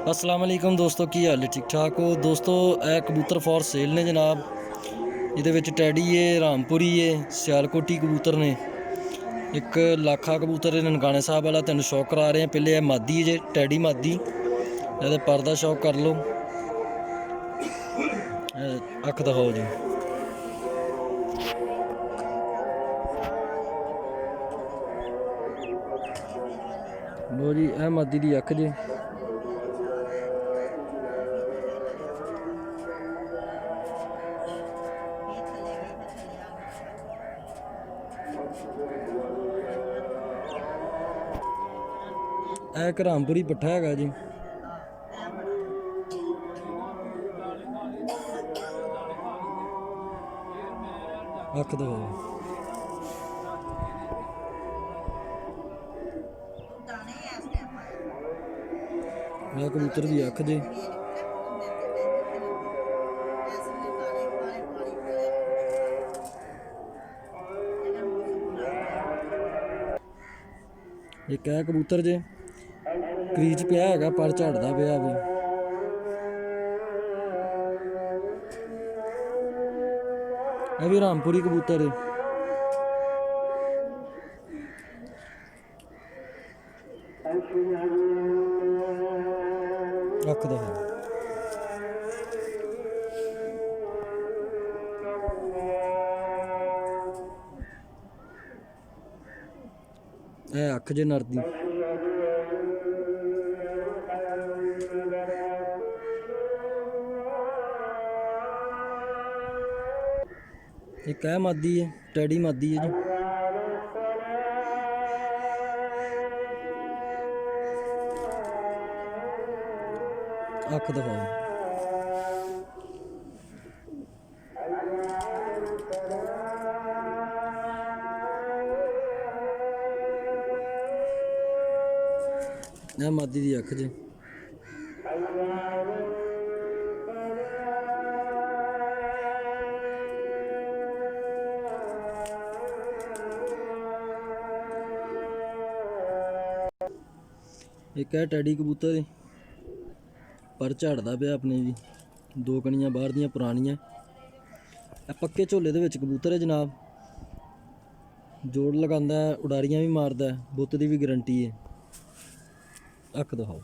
अस्सलाम वालेकुम दोस्तों, की हाल है? ठीक ठाक हो दोस्तों? ਇਹ कबूतर फॉर सेल ने जनाब। ਇਹਦੇ ਵਿੱਚ ਟੈਡੀ ਹੈ, ਰਾਮਪੁਰੀ ਹੈ, ਸਿਆਲਕੋਟੀ ਕਬੂਤਰ ਨੇ। ਇੱਕ ਲਾਖਾ ਕਬੂਤਰ ਹੈ ਨਨਕਾਣੇ ਸਾਹਿਬ ਵਾਲਾ, ਤੈਨੂੰ ਸ਼ੌਕ ਕਰਾ ਰਹੇ ਆ। ਪਹਿਲੇ ਇਹ ਮਾਦੀ ਜੇ, ਟੈਡੀ ਮਾਦੀ। ਇਹਦੇ ਪਰ ਦਾ ਸ਼ੌਕ ਕਰ ਲਓ। ਅੱਖ ਦਿਖਾਓ ਜੀ। ਲੋ ਜੀ, ਇਹ ਮਾਦੀ ਦੀ ਅੱਖ ਜੇ। ਇਹ ਇੱਕ ਰਾਮਪੁਰੀ ਪੱਠਾ ਹੈਗਾ ਜੀ। ਅੱਖ ਦਿਖਾਓ। ਇਹ ਕਬੂਤਰ ਦੀ ਅੱਖ ਜੇ। ਇੱਕ ਇਹ ਕਬੂਤਰ ਜੇ ਕਰੀਚ ਪਿਆ ਹੈਗਾ, ਪਰ ਝੜਦਾ ਪਿਆ ਵੀ। ਇਹ ਵੀ ਰਾਮਪੁਰੀ ਕਬੂਤਰ ਹੈ। ਅੱਖ ਦਿਖਾਓ। ਇਹ ਅੱਖ ਜੇ ਨਰ ਦੀ। ਇੱਕ ਇਹ ਮਾਦੀ ਹੈ, ਟੈਡੀ ਮਾਦੀ ਹੈ ਜੀ। ਅੱਖ ਦਿਖਾਓ। ਇਹ ਮਾਦੀ ਦੀ ਅੱਖ ਜੇ। ਇੱਕ ਹੈ ਟੈਡੀ ਕਬੂਤਰ, ਪਰ ਝੜਦਾ ਪਿਆ ਆਪਣੇ ਵੀ। ਦੋ ਕਣੀਆਂ ਬਾਹਰ ਦੀਆਂ ਪੁਰਾਣੀਆਂ। ਇਹ ਪੱਕੇ ਝੋਲੇ ਦੇ ਵਿੱਚ ਕਬੂਤਰ ਹੈ ਜਨਾਬ। ਜੋੜ ਲਗਾਉਂਦਾ, ਉਡਾਰੀਆਂ ਵੀ ਮਾਰਦਾ, ਬੁੱਤ ਦੀ ਵੀ ਗਰੰਟੀ ਹੈ। ਅੱਖ ਦਿਖਾਓ।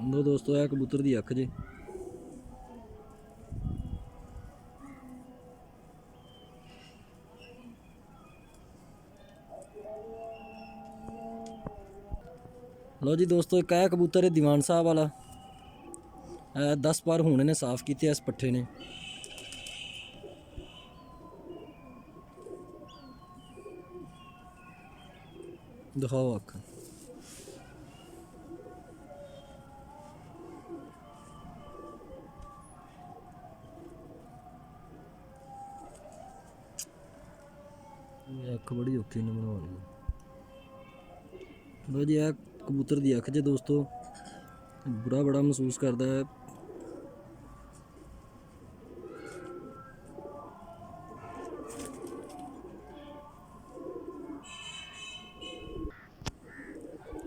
ਲੋ ਦੋਸਤੋ, ਇਹ ਕਬੂਤਰ ਦੀ ਅੱਖ ਜੇ। लो जी दोस्तों, एक है कबूतर है दीवान साहब वाला। 10 बार हुणे ने साफ किए इस पट्ठे ने। दिखाओ अख। अख बड़ी औखी ने बनवानी। लो जी, यह कबूतर की अख जे दोस्तों, बुरा बड़ा महसूस करता है।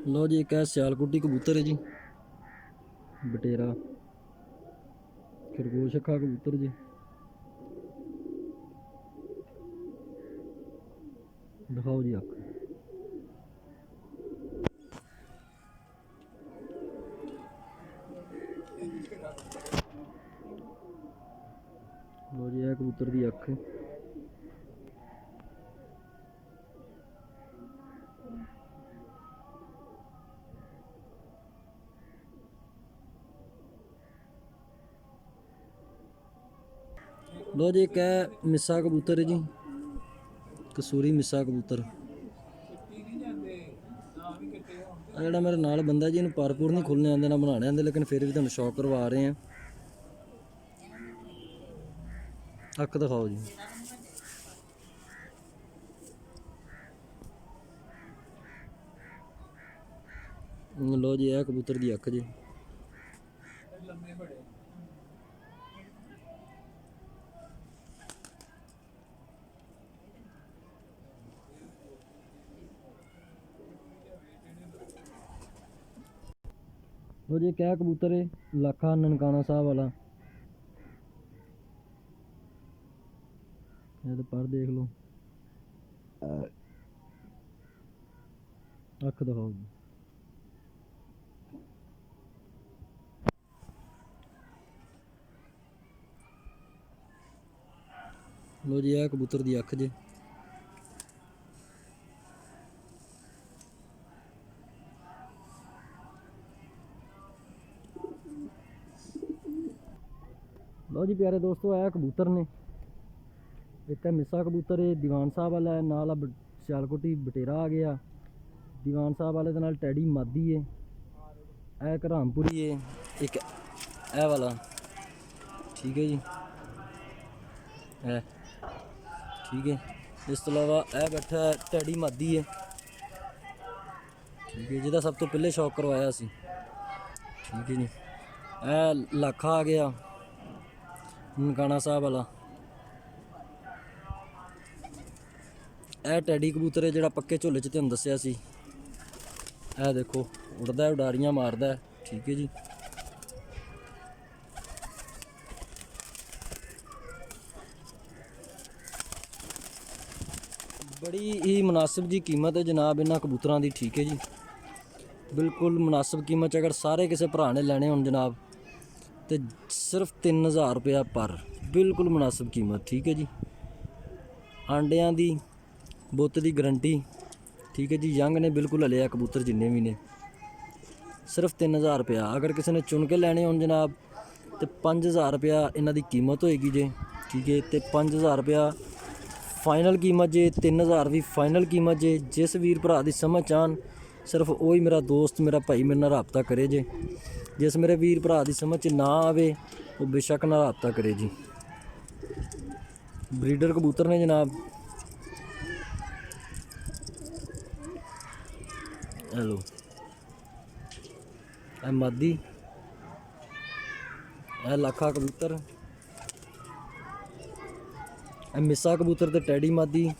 लो जी, एक है सियालकोटी कबूतर है जी, बटेरा खरगोश अखा कबूतर जी। दिखाओ जी अख। लो जी, है कबूतर की अख। लो जी, एक है मिस्सा कबूतर है जी, कसूरी मिस्सा कबूतर। जोड़ा मेरे नाल बंदा जी, इन्हूं पारपूर नहीं खुलने आते ना बनाने आते, लेकिन फिर भी तुहानूं शौक करवा रहे हैं। अख दिखाओ जी। लो जी, है कबूतर की अख जी। ਲੋ ਜੀ ਕਿਆ ਕਬੂਤਰ ਹੈ ਲਾਖਾ ਨਨਕਾਣਾ ਸਾਹਿਬ ਵਾਲਾ। ਇਹ ਤਾਂ ਪਰ ਦੇਖ ਲਓ, ਅੱਖ ਦਿਖਾਓ ਜੀ। ਲੋ ਜੀ ਇਹ ਕਬੂਤਰ ਦੀ ਅੱਖ ਜੇ। ਲੋ ਜੀ ਪਿਆਰੇ ਦੋਸਤੋ, ਇਹ ਕਬੂਤਰ ਨੇ। ਇੱਕ ਹੈ ਮਿੱਸਾ ਕਬੂਤਰ, ਇਹ ਦੀਵਾਨ ਸਾਹਿਬ ਵਾਲਾ ਹੈ, ਨਾਲ ਸਿਆਲਕੋਟੀ ਬਟੇਰਾ ਆ ਗਿਆ। ਦੀਵਾਨ ਸਾਹਿਬ ਵਾਲੇ ਦੇ ਨਾਲ ਟੈਡੀ ਮਾਦੀ ਹੈ। ਇਹ ਇੱਕ ਰਾਮਪੁਰੀ ਹੈ, ਇੱਕ ਇਹ ਵਾਲਾ, ਠੀਕ ਹੈ ਜੀ, ਇਹ ਠੀਕ ਹੈ। ਇਸ ਤੋਂ ਇਲਾਵਾ ਇਹ ਬੈਠਾ ਟੈਡੀ ਮਾਦੀ ਹੈ, ਠੀਕ ਹੈ, ਜਿਹਦਾ ਸਭ ਤੋਂ ਪਹਿਲੇ ਸ਼ੌਕ ਕਰਵਾਇਆ ਸੀ, ਠੀਕ ਹੈ ਜੀ। ਇਹ ਲਾਖਾ ਆ ਗਿਆ ਨਨਕਾਣਾ ਸਾਹਿਬ ਵਾਲਾ। ਇਹ ਟੈਡੀ ਕਬੂਤਰ ਹੈ ਜਿਹੜਾ ਪੱਕੇ ਝੋਲੇ 'ਚ ਤੁਹਾਨੂੰ ਦੱਸਿਆ ਸੀ। ਇਹ ਦੇਖੋ ਉੱਡਦਾ, ਉਡਾਰੀਆਂ ਮਾਰਦਾ, ਠੀਕ ਹੈ ਜੀ। ਬੜੀ ਹੀ ਮੁਨਾਸਿਬ ਜੀ ਕੀਮਤ ਹੈ ਜਨਾਬ ਇਹਨਾਂ ਕਬੂਤਰਾਂ ਦੀ, ਠੀਕ ਹੈ ਜੀ, ਬਿਲਕੁਲ ਮੁਨਾਸਿਬ ਕੀਮਤ 'ਚ। ਅਗਰ ਸਾਰੇ ਕਿਸੇ ਭਰਾ ਨੇ ਲੈਣੇ ਹੋਣ ਜਨਾਬ ਤੇ ਸਿਰਫ 3000 ਰੁਪਇਆ ਪਰ, ਬਿਲਕੁਲ ਮੁਨਾਸਿਬ ਕੀਮਤ, ਠੀਕ ਹੈ ਜੀ। ਆਂਡਿਆਂ ਦੀ ਬੁੱਤ ਦੀ ਗਰੰਟੀ, ਠੀਕ ਹੈ ਜੀ। ਯੰਗ ਨੇ ਬਿਲਕੁਲ ਹਲੇ ਆ ਕਬੂਤਰ ਜਿੰਨੇ ਵੀ ਨੇ, ਸਿਰਫ 3000 ਰੁਪਇਆ। ਅਗਰ ਕਿਸੇ ਨੇ ਚੁਣ ਕੇ ਲੈਣੇ ਹੋਣ ਜਨਾਬ ਤੇ 5000 ਰੁਪਇਆ ਇਹਨਾਂ ਦੀ ਕੀਮਤ ਹੋਏਗੀ ਜੇ, ਠੀਕ ਹੈ। ਤੇ 5000 ਰੁਪਇਆ ਫਾਈਨਲ ਕੀਮਤ ਜੇ, 3000 ਵੀ ਫਾਈਨਲ ਕੀਮਤ ਜੇ। ਜਿਸ ਵੀਰ ਭਰਾ ਦੀ ਸਮਝ ਆਉਣ ਸਿਰਫ ਉਹੀ ਮੇਰਾ ਦੋਸਤ, ਮੇਰਾ ਭਾਈ ਮੇਰੇ ਨਾਲ ਰਾਬਤਾ ਕਰੇ ਜੇ। ਜਿਸ ਮੇਰੇ ਵੀਰ ਭਰਾ ਦੀ ਸਮਝ 'ਚ ਨਾ ਆਵੇ ਉਹ ਬੇਸ਼ੱਕ ਨਾਲ ਰਾਬਤਾ ਕਰੇ ਜੀ। ਬਰੀਡਰ ਕਬੂਤਰ ਨੇ ਜਨਾਬ। ਹੈਲੋ, ਇਹ ਮਾਦੀ, ਇਹ ਲਾਖਾ ਕਬੂਤਰ, ਇਹ ਮਿੱਸਾ ਕਬੂਤਰ ਤੇ ਟੈਡੀ ਮਾਦੀ।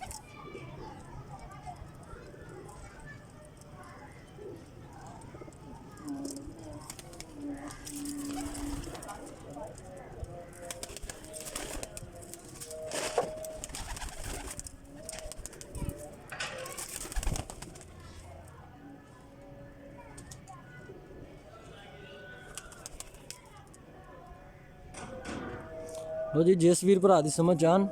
ਲੋ ਜੀ ਜਿਸ ਵੀਰ ਭਰਾ ਦੀ ਸਮਝ ਆਉਣ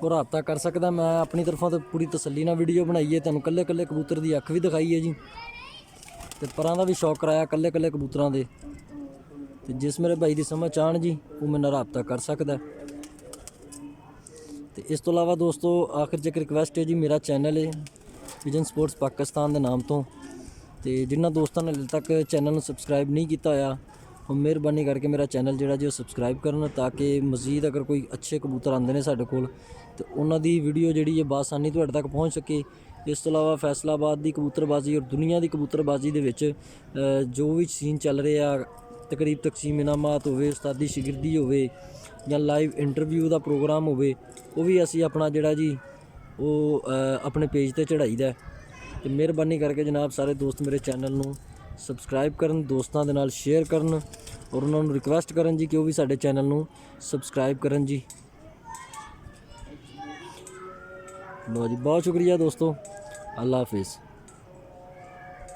ਉਹ ਰਾਬਤਾ ਕਰ ਸਕਦਾ। ਮੈਂ ਆਪਣੀ ਤਰਫੋਂ ਤੋਂ ਪੂਰੀ ਤਸੱਲੀ ਨਾਲ ਵੀਡੀਓ ਬਣਾਈ ਹੈ, ਤੁਹਾਨੂੰ ਕੱਲੇ ਕੱਲੇ ਕਬੂਤਰ ਦੀ ਅੱਖ ਵੀ ਦਿਖਾਈ ਹੈ ਜੀ, ਤੇ ਪਰਾਂ ਦਾ ਵੀ ਸ਼ੌਕ ਕਰਾਇਆ ਕੱਲੇ ਕੱਲੇ ਕਬੂਤਰਾਂ ਦੇ। ਤੇ ਜਿਸ ਮੇਰੇ ਭਾਈ ਦੀ ਸਮਝ ਆਉਣ ਜੀ ਉਹ ਮੇਰੇ ਨਾਲ ਰਾਬਤਾ ਕਰ ਸਕਦਾ। ਤੇ ਇਸ ਤੋਂ ਇਲਾਵਾ ਦੋਸਤੋ ਆਖਿਰ 'ਚ ਇੱਕ ਰਿਕਵੈਸਟ ਹੈ ਜੀ, ਮੇਰਾ ਚੈਨਲ ਹੈ ਵਿਜ਼ਨ ਸਪੋਰਟਸ ਪਾਕਿਸਤਾਨ ਦੇ ਨਾਮ ਤੋਂ, ਤੇ ਜਿਨ੍ਹਾਂ ਦੋਸਤਾਂ ਨੇ ਹਾਲੇ ਤੱਕ ਚੈਨਲ ਨੂੰ ਸਬਸਕ੍ਰਾਈਬ ਨਹੀਂ ਕੀਤਾ ਹੋਇਆ ਉਹ ਮਿਹਰਬਾਨੀ ਕਰਕੇ ਮੇਰਾ ਚੈਨਲ ਜਿਹੜਾ ਜੀ ਉਹ ਸਬਸਕ੍ਰਾਈਬ ਕਰਨ, ਤਾਂ ਕਿ ਮਜ਼ੀਦ ਅਗਰ ਕੋਈ ਅੱਛੇ ਕਬੂਤਰ ਆਉਂਦੇ ਨੇ ਸਾਡੇ ਕੋਲ ਤੇ ਉਹਨਾਂ ਦੀ ਵੀਡੀਓ ਜਿਹੜੀ ਹੈ ਬਾਸਾਨੀ ਤੁਹਾਡੇ ਤੱਕ ਪਹੁੰਚ ਸਕੇ। ਇਸ ਤੋਂ ਇਲਾਵਾ ਫੈਸਲਾਬਾਦ ਦੀ ਕਬੂਤਰਬਾਜ਼ੀ ਔਰ ਦੁਨੀਆ ਦੀ ਕਬੂਤਰਬਾਜ਼ੀ ਦੇ ਵਿੱਚ ਜੋ ਵੀ ਸੀਨ ਚੱਲ ਰਿਹਾ, ਤਕਰੀਬ ਤਕਸੀਮ ਇਨਾਮਾਤ ਹੋਵੇ, ਉਸਤਾਦੀ ਸ਼ਾਗਿਰਦੀ ਹੋਵੇ ਜਾਂ ਲਾਈਵ ਇੰਟਰਵਿਊ ਦਾ ਪ੍ਰੋਗਰਾਮ ਹੋਵੇ, ਉਹ ਵੀ ਅਸੀਂ ਆਪਣਾ ਜਿਹੜਾ ਜੀ ਉਹ ਆਪਣੇ ਪੇਜ ਤੇ ਚੜਾਈਦਾ। ਤੇ ਮਿਹਰਬਾਨੀ ਕਰਕੇ ਜਨਾਬ ਸਾਰੇ ਦੋਸਤ ਮੇਰੇ ਚੈਨਲ ਨੂੰ ਸਬਸਕ੍ਰਾਈਬ ਕਰਨ, ਦੋਸਤਾਂ ਦੇ ਨਾਲ ਸ਼ੇਅਰ ਕਰਨ ਔਰ ਉਹਨਾਂ ਨੂੰ ਰਿਕਵੈਸਟ ਕਰਨ ਜੀ ਕਿ ਉਹ ਵੀ ਸਾਡੇ ਚੈਨਲ ਨੂੰ ਸਬਸਕ੍ਰਾਈਬ ਕਰਨ ਜੀ। ਲੋ ਜੀ ਬਹੁਤ ਸ਼ੁਕਰੀਆ ਦੋਸਤੋ, ਅੱਲਾ ਹਾਫਿਜ਼।